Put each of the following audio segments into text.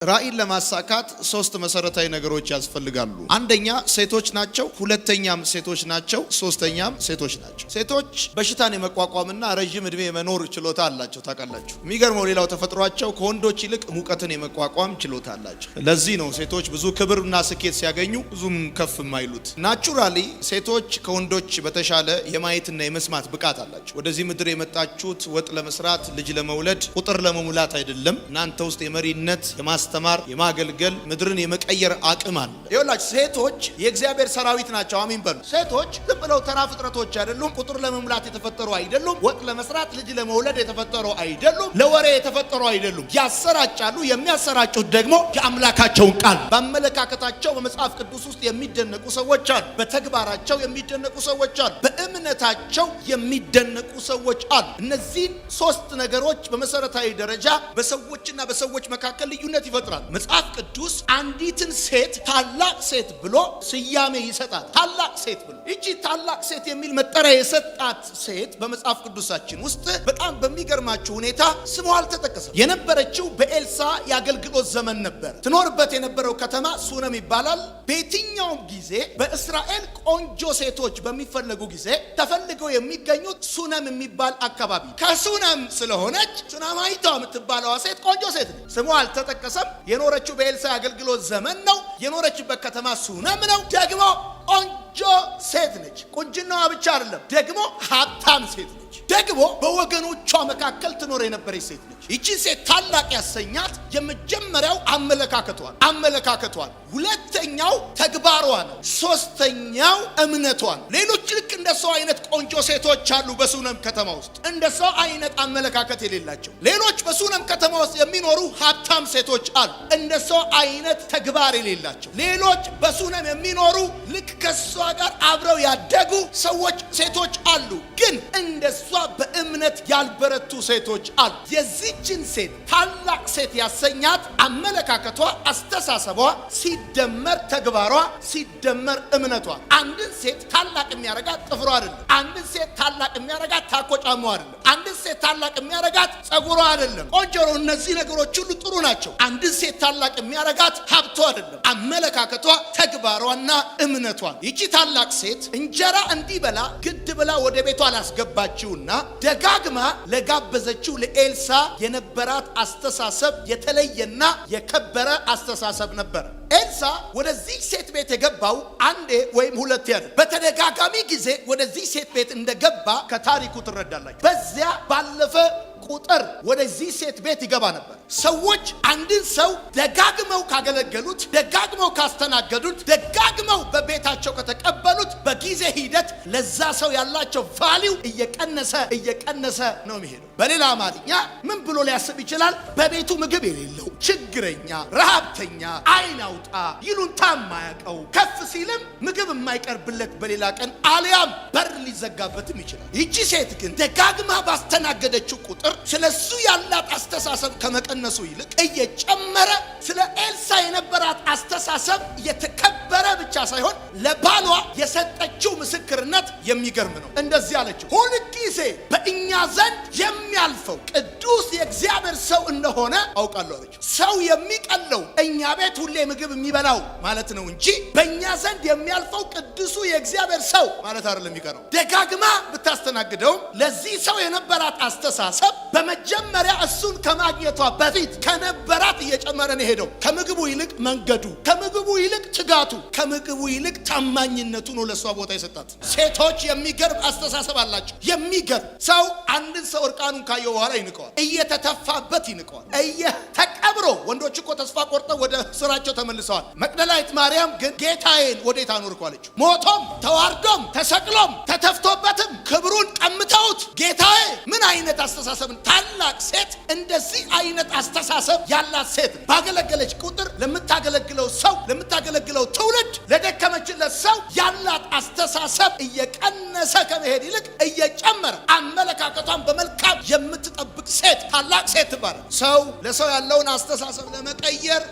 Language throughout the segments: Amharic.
ራእይን ለማሳካት ሶስት መሰረታዊ ነገሮች ያስፈልጋሉ። አንደኛ ሴቶች ናቸው፣ ሁለተኛም ሴቶች ናቸው፣ ሶስተኛም ሴቶች ናቸው። ሴቶች በሽታን የመቋቋምና ረጅም እድሜ የመኖር ችሎታ አላቸው። ታውቃላችሁ። የሚገርመው ሌላው ተፈጥሯቸው ከወንዶች ይልቅ ሙቀትን የመቋቋም ችሎታ አላቸው። ለዚህ ነው ሴቶች ብዙ ክብርና ስኬት ሲያገኙ ብዙም ከፍ የማይሉት። ናቹራሊ ሴቶች ከወንዶች በተሻለ የማየትና የመስማት ብቃት አላቸው። ወደዚህ ምድር የመጣችሁት ወጥ ለመስራት ልጅ ለመውለድ ቁጥር ለመሙላት አይደለም። እናንተ ውስጥ የመሪነት ማስተማር የማገልገል ምድርን የመቀየር አቅም አለ። ይኸውላችሁ ሴቶች የእግዚአብሔር ሰራዊት ናቸው። አሜን በሉ። ሴቶች ዝም ብለው ተራ ፍጥረቶች አይደሉም። ቁጥር ለመሙላት የተፈጠሩ አይደሉም። ወጥ ለመስራት ልጅ ለመውለድ የተፈጠሩ አይደሉም። ለወሬ የተፈጠሩ አይደሉም። ያሰራጫሉ። የሚያሰራጩት ደግሞ የአምላካቸውን ቃል። በአመለካከታቸው በመጽሐፍ ቅዱስ ውስጥ የሚደነቁ ሰዎች አሉ። በተግባራቸው የሚደነቁ ሰዎች አሉ። በእምነታቸው የሚደነቁ ሰዎች አሉ። እነዚህን ሶስት ነገሮች በመሰረታዊ ደረጃ በሰዎችና በሰዎች መካከል ልዩነት ይፈጥራል። መጽሐፍ ቅዱስ አንዲትን ሴት ታላቅ ሴት ብሎ ስያሜ ይሰጣል። ታላቅ ሴት ብሎ እቺ ታላቅ ሴት የሚል መጠሪያ የሰጣት ሴት በመጽሐፍ ቅዱሳችን ውስጥ በጣም በሚገርማችሁ ሁኔታ ስሟ አልተጠቀሰም። የነበረችው በኤልሳ የአገልግሎት ዘመን ነበር። ትኖርበት የነበረው ከተማ ሱነም ይባላል። በየትኛውም ጊዜ በእስራኤል ቆንጆ ሴቶች በሚፈለጉ ጊዜ ተፈልገው የሚገኙት ሱነም የሚባል አካባቢ። ከሱነም ስለሆነች ሱናማይቷ የምትባለዋ ሴት ቆንጆ ሴት ነች። ስሟ አልተጠቀሰም። የኖረችው በኤልሳ አገልግሎት ዘመን ነው። የኖረችበት ከተማ ሱነም ነው። ደግሞ ቆንጆ ሴት ነች። ቁንጅናዋ ብቻ አይደለም፣ ደግሞ ሀብታም ሴት ነች። ደግሞ በወገኖቿ መካከል ትኖር የነበረች ሴት ነች። ይቺ ሴት ታላቅ ያሰኛት የመጀመሪያው አመለካከቷን፣ ሁለተኛው ተግባሯ ነው፣ ሶስተኛው እምነቷ ነው። ሌሎች ልክ እንደሷ አይነት ቆንጆ ሴቶች አሉ በሱነም ከተማ ውስጥ፣ እንደሷ አይነት አመለካከት የሌላቸው። ሌሎች በሱነም ከተማ ውስጥ የሚኖሩ ሀብታም ሴቶች አሉ፣ እንደሷ አይነት ተግባር የሌላቸው። ሌሎች በሱነም የሚኖሩ ልክ ከሷ ጋር አብረው ያደጉ ሴቶች አሉ፣ ግን እንደሷ በእምነት ያልበረቱ ሴቶች አሉ። የዚህችን ሴት ታላቅ ሴት ያሰኛት አመለካከቷ፣ አስተሳሰቧ ሲደመር ተግባሯ ሲደመር እምነቷ። አንድን ሴት ታላቅ የሚያረጋት ጥፍሯ አይደለም። አንድን ሴት ታላቅ የሚያረጋት ታኮ ጫማዋ አይደለም። አንድን ሴት ታላቅ የሚያረጋት ጸጉሯ አይደለም። ቆንጆ ነው። እነዚህ ነገሮች ሁሉ ጥሩ ናቸው። አንድን ሴት ታላቅ የሚያረጋት ሀብቷ አይደለም። አመለካከቷ፣ ተግባሯና እምነቷ። ይቺ ታላቅ ሴት እንጀራ እንዲበላ ግድ ብላ ወደ ቤቷ ላስገባችውና ደጋግማ ለጋበዘችው ለኤልሳ የነበራት አስተሳሰብ የተለየና የከበረ አስተሳሰብ ነበር። ኤልሳ ወደዚህ ሴት ቤት የገባው አንዴ ወይም ሁለቴ አይደለም። በተደጋጋሚ ጊዜ ወደዚህ ሴት ቤት እንደገባ ከታሪኩ ትረዳላችሁ። በዚያ ባለፈ ቁጥር ወደዚህ ሴት ቤት ይገባ ነበር። ሰዎች አንድን ሰው ደጋግመው ካገለገሉት፣ ደጋግመው ካስተናገዱት፣ ደጋግመው በቤታቸው ከተቀበሉት በጊዜ ሂደት ለዛ ሰው ያላቸው ቫልዩ እየቀነሰ ነው የሚሄደው። በሌላ አማርኛ ምን ብሎ ሊያስብ ይችላል? በቤቱ ምግብ የሌለው ችግረኛ፣ ረሃብተኛ፣ አይን አውጣ፣ ይሉንታ የማያውቀው፣ ከፍ ሲልም ምግብ የማይቀርብለት በሌላ ቀን አልያም በር ሊዘጋበትም ይችላል። ይቺ ሴት ግን ደጋግማ ባስተናገደችው ቁጥር ስለሱ ያላት አስተሳሰብ ከመቀነሱ ይልቅ እየጨመረ፣ ስለ ኤልሳ የነበራት አስተሳሰብ የተከበረ ብቻ ሳይሆን ለባሏ የሰጠችው ምስክርነት የሚገርም ነው። እንደዚህ አለችው፣ ሁልጊዜ በእኛ ዘንድ የሚያልፈው ቅዱስ የእግዚአብሔር ሰው እንደሆነ አውቃለሁ አለችው። ሰው የሚቀለው እኛ ቤት ሁሌ ምግብ የሚበላው ማለት ነው እንጂ በእኛ ዘንድ የሚያልፈው ቅዱሱ የእግዚአብሔር ሰው ማለት አይደለም የሚቀረው። ደጋግማ ብታስተናግደውም ለዚህ ሰው የነበራት አስተሳሰብ በመጀመሪያ እሱን ከማግኘቷ በፊት ከነበራት እየጨመረ ነው ሄደው። ከምግቡ ይልቅ መንገዱ፣ ከምግቡ ይልቅ ትጋቱ፣ ከምግቡ ይልቅ ታማኝነቱ ነው ለሷ ቦታ የሰጣት። ሴቶች የሚገርም አስተሳሰብ አላቸው። የሚገርም ሰው አንድን ሰው እርቃኑን ካየው በኋላ ይንቀዋል፣ እየተተፋበት ይንቀዋል። ተቀብሮ ወንዶች እኮ ተስፋ ቆርጠው ወደ ስራቸው ተመልሰዋል። መቅደላዊት ማርያም ግን ጌታዬን ወዴት አኖርኩ አለችው። ሞቶም ተዋርዶም ተሰቅሎም ተተፍቶበትም ክብሩን ቀምተውት ጌታዬ። ምን አይነት አስተሳሰብ! ታላቅ ሴት እንደዚህ አይነት አስተሳሰብ ያላት ሴት ባገለገለች ቁጥር ለምታገለግለው ሰው፣ ለምታገለግለው ትውልድ፣ ለደከመችለት ሰው ያላት አስተሳሰብ እየቀነሰ ከመሄድ ይልቅ እየጨመረ አመለካከቷን በመልካም የምትጠብቅ ሴት ታላቅ ሴት ትባላል። ሰው ለሰው ያለውን አስተሳሰብ ለመቀየር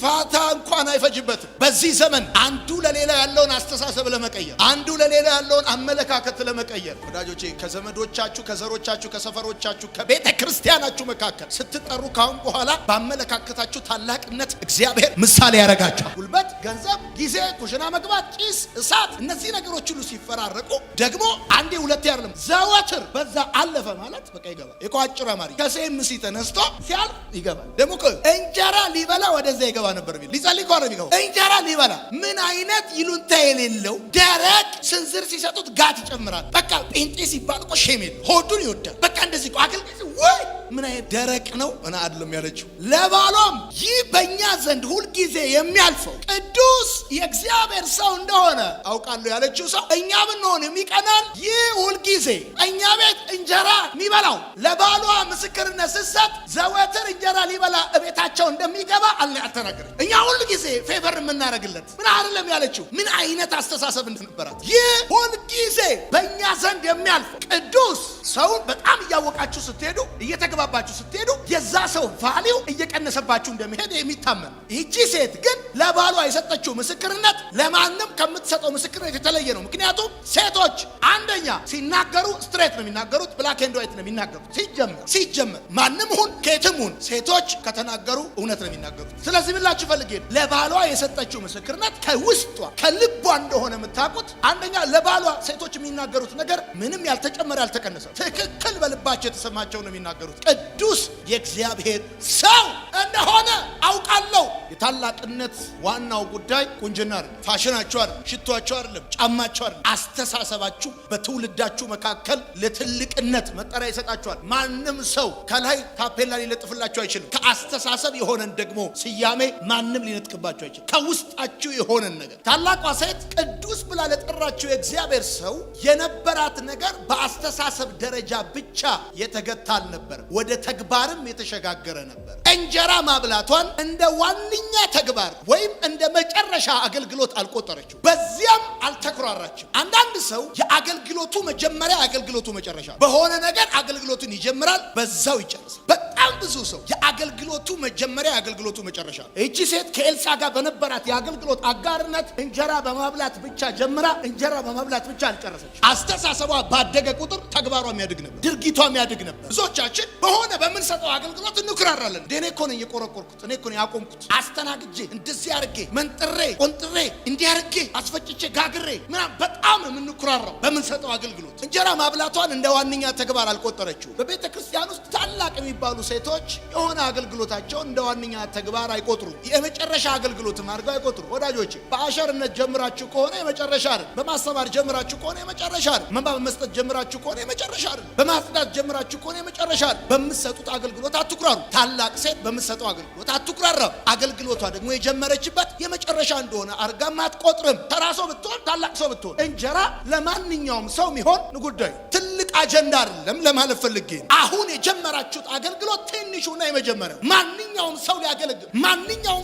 ፋታ እንኳን አይፈጅበትም። በዚህ ዘመን አንዱ ለሌላ ያለውን አስተሳሰብ ለመቀየር፣ አንዱ ለሌላ ያለውን አመለካከት ለመቀየር ወዳጆቼ ከዘመዶቻችሁ፣ ከዘሮቻችሁ፣ ከሰፈሮቻችሁ፣ ከቤተ ክርስቲያናችሁ መካከል ስትጠሩ ካሁን በኋላ በአመለካከታችሁ ታላቅነት እግዚአብሔር ምሳሌ ያደርጋችኋል። ጉልበት፣ ገንዘብ፣ ጊዜ፣ ኩሽና መግባት፣ ጭስ፣ እሳት እነዚህ ነገሮች ሁሉ ሲፈራረቁ ደግሞ አንዴ ሁለቴ አይደለም ዘወትር በዛ አለፈ ማለት በቃ ይገባል። የቋጭራ ማሪ ከሴምሲ ተነስቶ ሲያልፍ ይገባል። ደግሞ እንጀራ ሊበላ ወደዛ ይገባ ነበር ቢል ሊጸልይ ቆረ ቢገባ እንጀራ ሊበላ ምን አይነት ይሉንታ የሌለው ደረቅ ስንዝር ሲሰጡት ጋት ይጨምራል። በቃ ጴንጤ ሲባል እኮ ሼም የለው ሆዱን ይወዳል። በቃ እንደዚህ እኮ አገልግሎት ወይ ምን አይነት ደረቅ ነው እና አይደለም ያለችው። ለባሏም ይህ በእኛ ዘንድ ሁልጊዜ የሚያልፈው ቅዱስ የእግዚአብሔር ሰው እንደሆነ አውቃለሁ ያለችው ሰው እኛ ብንሆን የሚቀናን ይህ ሁልጊዜ እኛ ቤት እንጀራ የሚበላው ለባሏ ምስክርነት ስትሰጥ ዘወትር እንጀራ ሊበላ እቤታቸው እንደሚገባ አልተናገረም። እኛ ሁልጊዜ ፌቨር የምናደርግለት ምን አይደለም ያለችው። ምን አይነት አስተሳሰብ እንደነበራት። ይህ ሁልጊዜ በእኛ ዘንድ የሚያልፈው ቅዱስ ሰውን በጣም እያወቃችሁ ስትሄዱ እየተገባባችሁ ስትሄዱ የዛ ሰው ቫልዩ እየቀነሰባችሁ እንደሚሄድ የሚታመን። ይህቺ ሴት ግን ለባሏ የሰጠችው ምስክርነት ለማንም ከምትሰጠው ምስክርነት የተለየ ነው። ምክንያቱም ሴቶች አንደኛ ሲናገሩ ስትሬት ነው የሚናገሩት፣ ብላክ ኤንድ ዋይት ነው የሚናገሩት። ሲጀመር ማንም ሁን ከየትም ሁን ሴቶች ከተናገሩ እውነት ነው የሚናገሩት። ስለዚህ ብላችሁ ፈልጌ ለባሏ የሰጠችው ምስክርነት ከውስጧ ከልቧ እንደሆነ የምታውቁት። አንደኛ ለባሏ ሴቶች የሚናገሩት ነገር ምንም ያልተጨመረ ያልተቀነሰ ትክክል በልባቸው የተሰማቸው ነው የሚናገሩት። ቅዱስ የእግዚአብሔር ሰው እንደሆነ አውቃለሁ። የታላቅነት ዋናው ጉዳይ ቁንጅና አይደለም፣ ፋሽናችሁ አይደለም፣ ሽቷችሁ አይደለም፣ ጫማችሁ አይደለም። አስተሳሰባችሁ በትውልዳችሁ መካከል ለትልቅነት መጠሪያ ይሰጣችኋል። ማንም ሰው ከላይ ታፔላ ሊለጥፍላችሁ አይችልም። ከአስተሳሰብ የሆነን ደግሞ ስያሜ ማንም ሊነጥቅባችሁ አይችልም። ከውስጣችሁ የሆነን ነገር ታላቋ ሴት ቅዱስ ብላ ለጠራችሁ የእግዚአብሔር ሰው የነበራት ነገር በአስተሳሰብ ደረጃ ብቻ የተገታ አልነበር፣ ወደ ተግባርም የተሸጋገረ ነበር። እንጀራ ማብላቷን እንደ ዋነኛ ተግባር ወይም እንደ መጨረሻ አገልግሎት አልቆጠረችው። በዚያም አልተኩራራችም። አንዳንድ ሰው የአገልግሎቱ መጀመሪያ አገልግሎቱ መጨረሻ በሆነ ነገር አገልግሎቱን ይጀምራል፣ በዛው ይጨርሳል። በጣም ብዙ ሰው የአገልግሎቱ መጀመሪያ የአገልግሎቱ መጨረሻ። እቺ ሴት ከኤልሳ ጋር በነበራት የአገልግሎት አጋርነት እንጀራ በማብላት ብቻ ጀምራ እንጀራ በማብላት ብቻ አልጨረሰች። አስተሳሰቧ ባደገ ቁጥር ተግባሯ የሚያድግ ነበር፣ ድርጊቷ የሚያድግ ነበር። ብዙዎቻችን በሆነ በምንሰጠው አገልግሎት እንኩራራለን። እኔ እኮ ነኝ የቆረቆርኩት፣ እኔ እኮ ነኝ ያቆምኩት፣ አስተናግጄ እንደዚህ አድርጌ መንጥሬ ቆንጥሬ እንዲህ አድርጌ አስፈጭቼ ጋግሬ ምናምን በጣም የምንኩራራው በምንሰጠው አገልግሎት። እንጀራ ማብላቷን እንደ ዋነኛ ተግባር አልቆጠረችው። በቤተ ክርስቲያን ውስጥ ታላቅ የሚባሉ ሴቶች የሆነ አገልግሎታቸውን እንደ ዋነኛ ተግባር አይቆጥሩም። የመጨረሻ አገልግሎትም አድርገው አይቆጥሩም። ወዳጆቼ በአሸርነት ጀምራችሁ ከሆነ የመጨረሻ አይደል። በማስተማር ጀምራችሁ ከሆነ የመጨረሻ አይደል። መንባ በመስጠት ጀምራችሁ ከሆነ የመጨረሻ አይደል። በማጽዳት ጀምራችሁ ከሆነ የመጨረሻ አይደል። በምትሰጡት አገልግሎት አትኩራሩ። ታላቅ ሴት በምትሰጠው አገልግሎት አትኩራራ። አገልግሎቷ ደግሞ የጀመረችበት የመጨረሻ እንደሆነ አርጋም አትቆጥርም። ተራ ሰው ብትሆን ታላቅ ሰው ብትሆን እንጀራ ለማንኛውም ሰው የሚሆን ጉዳይ ትልቅ አጀንዳ አይደለም ለማለት ፈልጌ። አሁን የጀመራችሁት አገልግሎት ትንሹና የመጀመሪያው ማንኛውም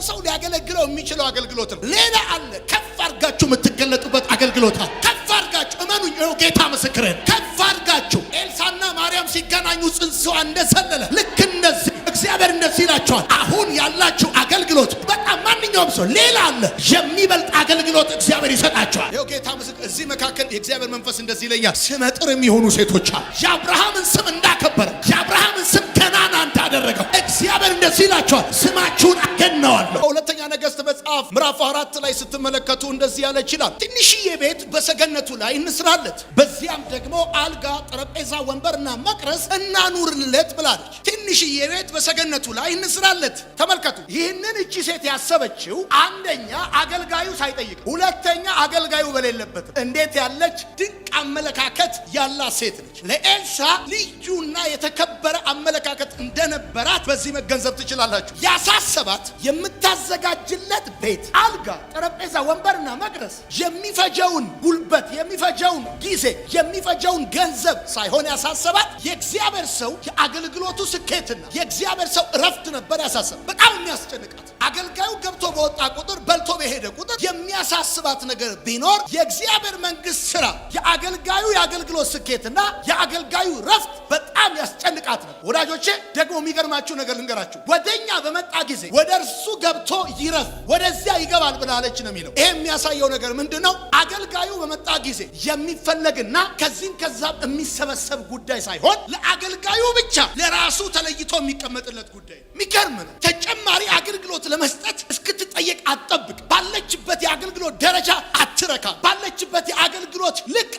ሰው ሊያገለግለው የሚችለው አገልግሎት ነው። ሌላ አለ። ከፍ አድርጋችሁ የምትገለጡበት አገልግሎት አለ። ከፍ አድርጋችሁ እመኑኝ፣ ጌታ ምስክሬ፣ ከፍ አድርጋችሁ ኤልሳና ማርያም ሲገናኙ ጽንስዋ እንደዘለለ ልክ እንደዚህ እግዚአብሔር እንደዚህ ይላቸዋል። አሁን ያላችሁ አገልግሎት በጣም ማንኛውም ሰው ሌላ አለ የሚበልጥ አገልግሎት እግዚአብሔር ይሰጣቸዋል። ይኸው ጌታ ምስክር፣ እዚህ መካከል የእግዚአብሔር መንፈስ እንደዚህ ይለኛል። ስመጥር የሚሆኑ ሴቶች አሉ። የአብርሃምን ስም እንዳከበረ የአብርሃምን ስም ገናና እንዳደረገው እግዚአብሔር እንደዚህ ይላቸዋል። ስማችሁን አገናዋለሁ። ሁለተኛ ነገሥት መጽሐፍ ምዕራፍ 4 ላይ ስትመለከቱ እንደዚህ ያለ ይችላል። ትንሽዬ ቤት በሰገነቱ ላይ እንስራለት፣ በዚያም ደግሞ አልጋ፣ ጠረጴዛ፣ ወንበርና መቅረዝ እናኑርለት ብላለች። ትንሽዬ ቤት በሰገነቱ ላይ እንስራለት። ተመልከቱ፣ ይህንን እቺ ሴት ያሰበችው አንደኛ አገልጋዩ ሳይጠይቅ፣ ሁለተኛ አገልጋዩ በሌለበት። እንዴት ያለች ድንቅ አመለካከት ያላት ሴት ነች። ለኤልሳ ልዩና የተከበረ አመለካከት እንደነበራት በዚህ መገንዘብ ትችላላችሁ። ያሳሰባት የምታዘጋጅለት ቤት፣ አልጋ፣ ጠረጴዛ፣ ወንበርና መቅረዝ የሚፈጀውን ጉልበት፣ የሚፈጀውን ጊዜ፣ የሚፈጀውን ገንዘብ ሳይሆን ያሳሰባት የእግዚአብሔር ሰው የአገልግሎቱ ስኬትና የእግዚአብሔር ሰው እረፍት ነበር ያሳሰባት። በጣም የሚያስጨንቃት አገልጋዩ ገብቶ በወጣ ቁጥር፣ በልቶ በሄደ ቁጥር ቁጥር የሚያሳስባት ነገር ቢኖር የእግዚአብሔር መንግስት ስራ፣ የአገልጋዩ የአገልግሎት ስኬትና የአገልጋዩ ረፍት በጣም ያስጨንቃት ነው። ወዳጆቼ ደግሞ የሚገርማችሁ ነገር ልንገራችሁ። ወደኛ በመጣ ጊዜ ወደ እርሱ ገብቶ ይረፍ፣ ወደዚያ ይገባል ብላለች ነው የሚለው። ይሄ የሚያሳየው ነገር ምንድነው? አገልጋዩ በመጣ ጊዜ የሚፈለግና ከዚህም ከዛም የሚሰበሰብ ጉዳይ ሳይሆን ለአገልጋዩ ብቻ ለራሱ ተለይቶ የሚቀመጥለት ጉዳይ። የሚገርም ነው። ተጨማሪ አገልግሎት ለመስጠት እስክትጠየቅ አትጠብቅ። ባለችበት የአገልግሎት ደረጃ አትረካ። ባለችበት የአገልግሎት ልክ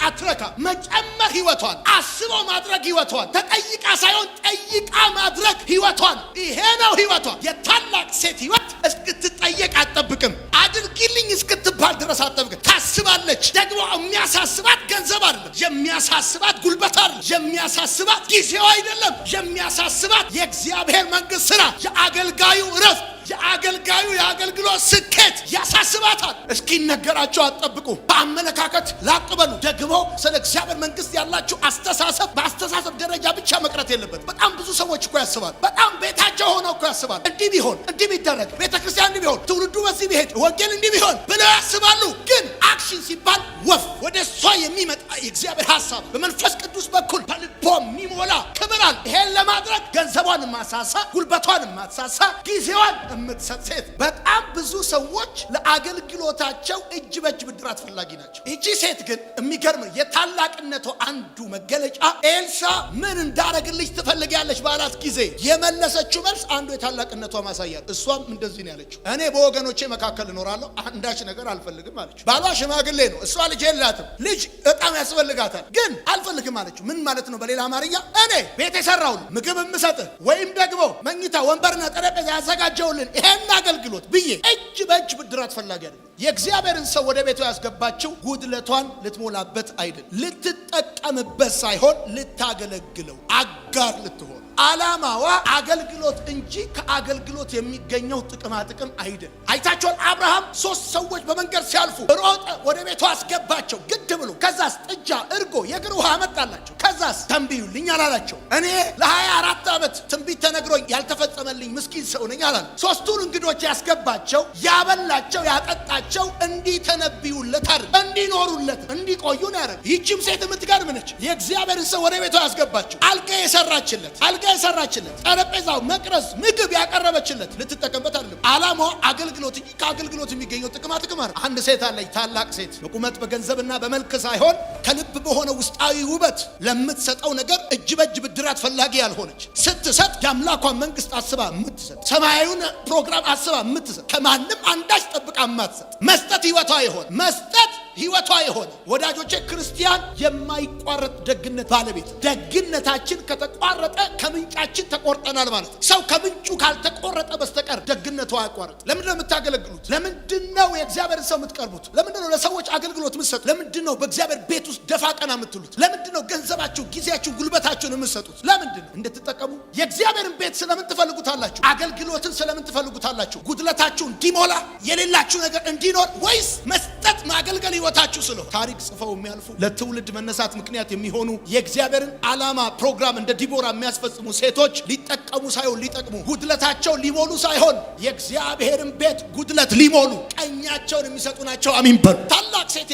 አትረካ። መጨመር ህይወቷን፣ አስበው ማድረግ ህይወቷን፣ ተጠይቃ ሳይሆን ጠይቃ ማድረግ ህይወቷን። ይሄ ነው ህይወቷ። የታላቅ ሴት ህይወት እስክትጠየቅ አትጠብቅም። አድርጊልኝ እስክትባል ድረስ አትጠብቅም። ታስባለች። ደግሞ የሚያሳስባት ገንዘብ አይደለም፣ የሚያሳስባት ጉልበት አይደለም፣ የሚያሳስባት ጊዜው አይደለም፣ የሚያሳስባት የእግዚአብሔር መንግስት ስራ፣ የአገልጋዩ ረፍት፣ የአገልጋዩ የአገልግሎት ስኬት ያሳስባታል። እስኪነገራቸው አትጠብቁ። በአመለካከት ላቅበሉ። ደግሞ ስለ እግዚአብሔር መንግስት ያላችሁ አስተሳሰብ በአስተሳሰብ ደረጃ ብቻ መቅረት የለበት። በጣም ብዙ ሰዎች እኮ ያስባሉ። በጣም ቤታቸው ሆነው እኮ ያስባሉ። እንዲህ ቢሆን፣ እንዲህ ቢደረግ፣ ቤተክርስቲያን እንዲህ ቢሆን፣ ትውልዱ በዚህ ቢሄድ፣ ወንጌል እንዲህ ቢሆን ብለው ያስባሉ። ግን አክሽን ሲባል ወፍ ወደ እሷ የሚመጣ የእግዚአብሔር ሐሳብ በመንፈስ ቅዱስ በኩል በልቦ የሚሞላ ክብር አለ። ይሄን ለማድረግ ገንዘቧን ማሳሳ፣ ጉልበቷን ማሳሳ፣ ጊዜዋን የምትሰጥ ሴት። በጣም ብዙ ሰዎች ለአገልግሎታቸው እጅ በእጅ ብድራት ፈላጊ ናቸው። እቺ ሴት ግን የሚገርም የታላቅነቷ አንዱ መገለጫ ኤልሳ ምን እንዳረግልሽ ትፈልጊያለሽ ባላት ጊዜ የመለሰችው መልስ አንዱ የታላቅነቷ ማሳያ። እሷም እንደዚህ ነው ያለችው፣ እኔ በወገኖቼ መካከል እኖራለሁ፣ አንዳች ነገር አልፈልግም አለች። ባሏ ሽማግሌ ነው፣ እሷ ልጅ የላትም፣ ልጅ በጣም ያስፈልጋታል፣ ግን አልፈልግም አለችው። ምን ማለት ነው? በሌላ አማርኛ እኔ ቤት የሰራሁልህ ምግብ የምሰጥህ ወይም ደግሞ መኝታ ወንበርና ጠረጴዛ ያዘጋጀውልን ይሄን አገልግሎት ብዬ እጅ በእጅ ብድራት ፈላጊ አይደለም። የእግዚአብሔርን ሰው ወደ ቤቷ ያስገባችው ጉድለቷን ልትሞላበት አይደለም፣ ልትጠቀምበት ሳይሆን ልታገለግለው፣ አጋር ልትሆን። ዓላማዋ አገልግሎት እንጂ ከአገልግሎት የሚገኘው ጥቅማ ጥቅም አይደለም። አይታችኋል። አብርሃም 3 ሰዎች በመንገድ ሲያልፉ ሮጠ ወደ ቤቷ አስገባቸው ግድ ብሎ። ከዛስ ጥጃ፣ እርጎ፣ የእግር ውሃ አመጣላቸው። ከዛስ ተንብዩልኝ አላላቸው። እኔ ለ24 ዓመት ትንቢት ተነግሮኝ ያልተፈጸመልኝ ምስኪን ሰው ነኝ አላለ። 3ቱን እንግዶች ያስገባቸው፣ ያበላቸው፣ ያጠጣቸው እንዲተነብዩለት አይደል፣ እንዲኖሩለት፣ እንዲቆዩ ነው ያደረገው። ይህችም ሴት የምትገርም ነች። የእግዚአብሔርን ሰው ወደ ቤቷ ያስገባቸው፣ አልጋ የሰራችለት፣ ጠረጴዛው፣ መቅረዝ፣ ምግብ ያቀረበችለት ልትጠቀምበት አይደለም። ዓላማዋ አገልግሎት እንጂ ከአገልግሎት የሚገኘው ጥቅማ ጥቅም አይደለም። አንድ ሴት አለች፣ ታላቅ ሴት፣ በቁመት በገንዘብና በመልክ ሳይሆን ከልብ በሆነ ውስጣዊ ውበት ለምትሰጠው ነገር እጅ በእጅ ብድራት ፈላጊ ያልሆነች፣ ስትሰጥ የአምላኳን መንግስት አስባ የምትሰጥ፣ ሰማያዊውን ፕሮግራም አስባ የምትሰጥ፣ ከማንም አንዳች ጠብቃ የማትሰጥ፣ መስጠት ህይወቷ የሆነ ወዳጆቼ፣ ክርስቲያን የማይቋረጥ ደግነት ባለቤት። ደግነታችን ከተቋረጠ ከምንጫችን ተቆርጠናል ማለት ነው። ሰው ከምንጩ ካልተቆረጠ በስተቀር ደግነቱ አያቋርጥ። ለምንድነው የምታገለግሉት? ለምንድነው የእግዚአብሔር ሰው የምትቀርቡት? ለምንድነው ለሰዎች አገልግሎት የምትሰጡት? ለምንድነው በእግዚአብሔር ቤት ውስጥ ደፋ ቀና የምትሉት? ለምንድነው ገንዘባችሁ፣ ጊዜያችሁ፣ ጉልበታችሁን የምትሰጡት? ለምንድነው? እንድትጠቀሙ። የእግዚአብሔርን ቤት ስለምን ትፈልጉታላችሁ? አገልግሎትን ስለምን ትፈልጉታላችሁ? ጉድለታችሁ እንዲሞላ፣ የሌላችሁ ነገር እንዲኖር፣ ወይስ መስጠት ማገልገል ህይወታችሁ ስለሆነ? ታሪክ ጽፈው የሚያልፉ ለትውልድ መነሳት ምክንያት የሚሆኑ የእግዚአብሔርን ዓላማ ፕሮግራም እንደ ዲቦራ የሚያስፈጽሙ ሴቶች ሊጠቀሙ ሳይሆን ሊጠቅሙ፣ ጉድለታቸው ሊሞሉ ሳይሆን የእግዚአብሔርን ቤት ጉድለት ሊሞሉ ቀኛቸውን የሚሰጡ ናቸው። አሚን በሉ። ታላቅ ሴት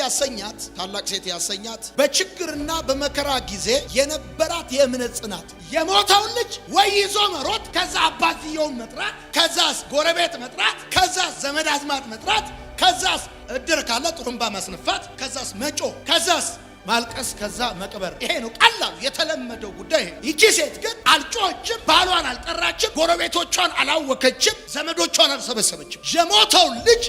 ያሰኛት በችግርና በመከራ ጊዜ የነበራት የእምነት ጽናት። የሞተውን ልጅ ወይ ይዞ መሮጥ፣ ከዛ አባትየውን መጥራት፣ ከዛስ ጎረቤት መጥራት፣ ከዛስ ዘመድ አዝማድ መጥራት፣ ከዛስ እድር ካለ ጥሩምባ ማስነፋት፣ ከዛስ መጮ፣ ከዛስ ማልቀስ፣ ከዛ መቅበር። ይሄ ነው ቀላሉ የተለመደው ጉዳይ። ይቺ ሴት ግን አልጮችም፣ ባሏን አልጠራችም፣ ጎረቤቶቿን አላወከችም፣ ዘመዶቿን አልሰበሰበችም። የሞተው ልጅ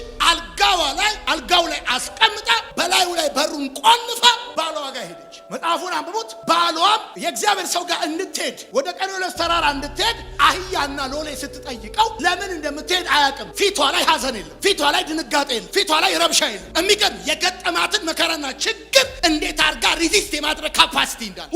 አልጋው ላይ አስቀምጣ በላዩ ላይ በሩን ቆልፋ ባሏ ጋር ሄደች። መጽሐፉን አንብቡት። ባሏም የእግዚአብሔር ሰው ጋር እንድትሄድ ወደ ቀርሜሎስ ተራራ እንድትሄድ አህያና ሎሌ ስትጠይቀው ለምን እንደምትሄድ አያውቅም። ፊቷ ላይ ሐዘን የለም፣ ፊቷ ላይ ድንጋጤ የለም፣ ፊቷ ላይ ረብሻ የለም። የሚገርም የገጠማትን መከራና ችግር እንዴት አድርጋ ሪዚስት የማድረግ ካፓሲቲ እንዳለ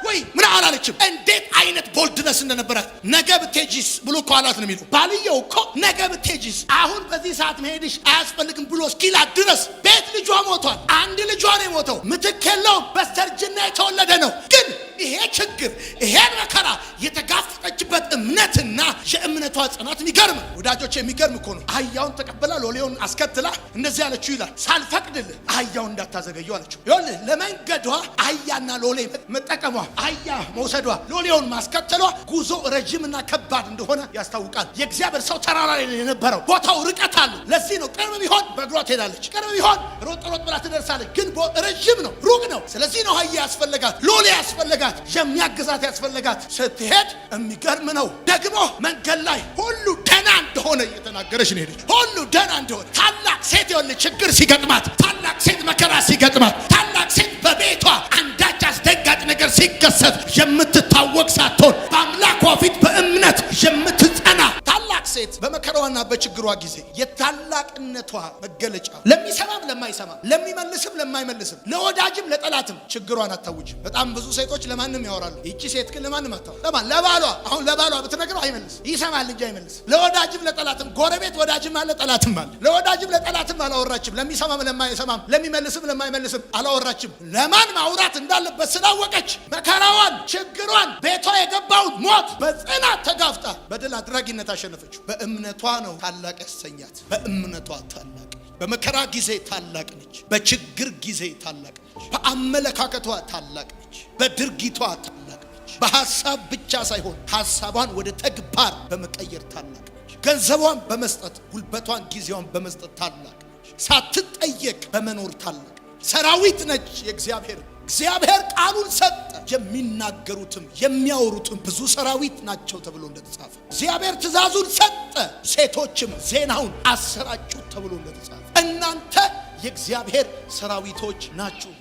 ወይ ምን አላለችም። እንዴት አይነት ቦልድነስ እንደነበራት። ነገ ብትሄጂስ ብሎ እኮ አላት ነው የሚለው። ባልየው እኮ ነገ ብትሄጂስ፣ አሁን በዚህ ሰዓት መሄድሽ አያስፈልግም ብሎ እስኪላት ድረስ ቤት ልጇ ሞቷል። አንድ ልጇ ነው የሞተው፣ ምትክ የለውም፣ በስተርጅና የተወለደ ነው። ግን ይሄ ችግር ይሄ መከራ የተጋፈጠችበት እምነትና የእምነቷ ጽናት የሚገርም ወዳጆች፣ የሚገርም እኮ ነው። አህያውን ተቀበላ ሎሌውን አስከትላ እንደዚህ ያለችው ይላል፣ ሳልፈቅድልህ አህያውን እንዳታዘገየው አለችው። ይኸውልህ ለመንገዷ አህያና ሎሌ መጠቀሟ፣ አህያ መውሰዷ፣ ሎሌውን ማስከተሏ ጉዞ ረጅምና ከባድ እንደሆነ ያስታውቃል። የእግዚአብሔር ሰው ተራራ ላይ የነበረው ቦታው ርቀት አለው። ለዚህ ነው ቅርብ ቢሆን በእግሯ ትሄዳለች፣ ቅርብ ቢሆን ሮጥ ብላ ትደርሳለች። ግን ረጅም ነው፣ ሩቅ ነው። ስለዚህ ነው አህያ ያስፈልጋት፣ ሎሌ ያስፈልጋት፣ የሚያግዛት ያስፈልጋት። ስትሄድ የሚገርም ነው ደግሞ መንገድ ላይ ሁሉ ደህና እንደሆነ እየተናገረች ነው ሄደች። ሁሉ ደህና እንደሆነ ታላቅ ሴት ይኸውልህ ችግር ሲገጥማት፣ ታላቅ ሴት መከራ ሲገጥማት፣ ታላቅ ሴት በቤቷ አንዳች አስደንጋጭ ነገር ሲከሰት የምትታወቅ ሳትሆን በአምላኳ ፊት በእምነት የምትጸና ታላቅ ሴት በመከራዋና በችግሯ ጊዜ የታላቅነቷ መገለጫ ለሚሰማም ለማይሰማም፣ ለሚመልስም ለማይመልስም፣ ለወዳጅም ለጠላትም ችግሯን አታውጅም። በጣም ብዙ ሴቶች ለማንም ያወራሉ። ይቺ ሴት ግን ለማንም አታወራ። ለማን? ለባሏ። አሁን ለባሏ ብትነግረው አይመልስ፣ ይሰማል እንጂ አይመልስ። ለወዳጅም ለጠላትም፣ ጎረቤት ወዳጅም አለ ጠላትም አለ። ለወዳጅም ለጠላትም አላወራችም። ለሚሰማም ለማይሰማም፣ ለሚመልስም ለማይመልስም አላወራችም። ለማን ማውራት እንዳለበት ስላወቀች መከራዋን፣ ችግሯን፣ ቤቷ የገባውን ሞት በጽናት ተጋፍጣ በድል አድራጊነት አሸነፈችው። በእምነቷ ነው ታላቅ ያሰኛት። በእምነቷ ታላቅ፣ በመከራ ጊዜ ታላቅ ነች። በችግር ጊዜ ታላቅ ነች። በአመለካከቷ ታላቅ ነች። በድርጊቷ ታላቅ ነች። በሐሳብ ብቻ ሳይሆን ሐሳቧን ወደ ተግባር በመቀየር ታላቅ ነች። ገንዘቧን በመስጠት፣ ጉልበቷን፣ ጊዜዋን በመስጠት ታላቅ ነች። ሳትጠየቅ በመኖር ታላቅ ነች። ሰራዊት ነች የእግዚአብሔር። እግዚአብሔር ቃሉን ሰጠ፣ የሚናገሩትም የሚያወሩትም ብዙ ሰራዊት ናቸው ተብሎ እንደተጻፈ። እግዚአብሔር ትእዛዙን ሰጠ፣ ሴቶችም ዜናውን አሰራጩ ተብሎ እንደተጻፈ። እናንተ የእግዚአብሔር ሰራዊቶች ናችሁ።